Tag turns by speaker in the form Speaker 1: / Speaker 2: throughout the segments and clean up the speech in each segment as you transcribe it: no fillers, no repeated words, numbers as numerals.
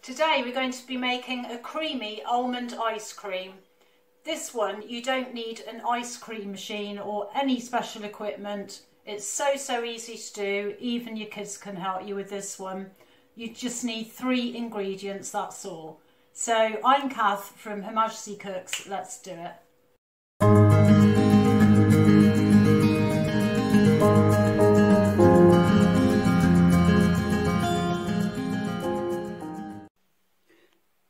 Speaker 1: Today we're going to be making a creamy almond ice cream. This one you don't need an ice cream machine or any special equipment. It's so easy to do, even your kids can help you with this one. You just need 3 ingredients, that's all. So I'm Kath from Her Majesty Cooks, let's do it.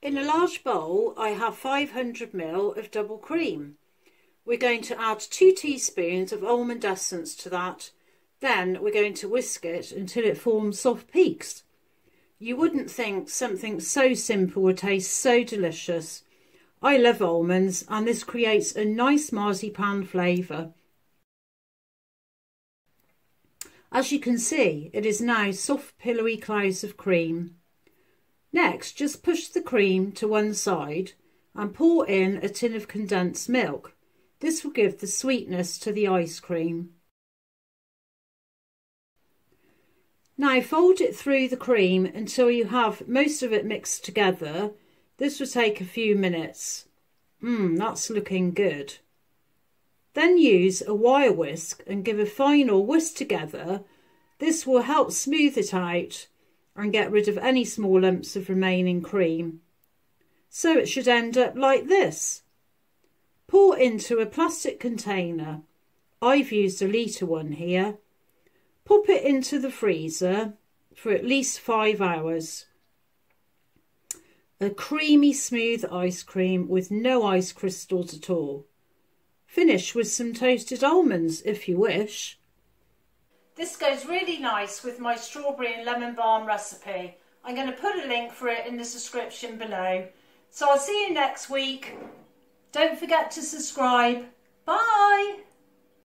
Speaker 1: In a large bowl I have 500 ml of double cream. We're going to add 2 teaspoons of almond essence to that. Then we're going to whisk it until it forms soft peaks. You wouldn't think something so simple would taste so delicious. I love almonds and this creates a nice marzipan flavour. As you can see, it is now soft pillowy clouds of cream. Next, just push the cream to one side and pour in a tin of condensed milk. This will give the sweetness to the ice cream. Now fold it through the cream until you have most of it mixed together. This will take a few minutes. That's looking good. Then use a wire whisk and give a final whisk together. This will help smooth it out and get rid of any small lumps of remaining cream. So it should end up like this. Pour into a plastic container. I've used a litre one here. Pop it into the freezer for at least 5 hours. A creamy smooth ice cream with no ice crystals at all. Finish with some toasted almonds if you wish. This goes really nice with my strawberry and lemon balm recipe. I'm going to put a link for it in the description below. So I'll see you next week. Don't forget to subscribe. Bye!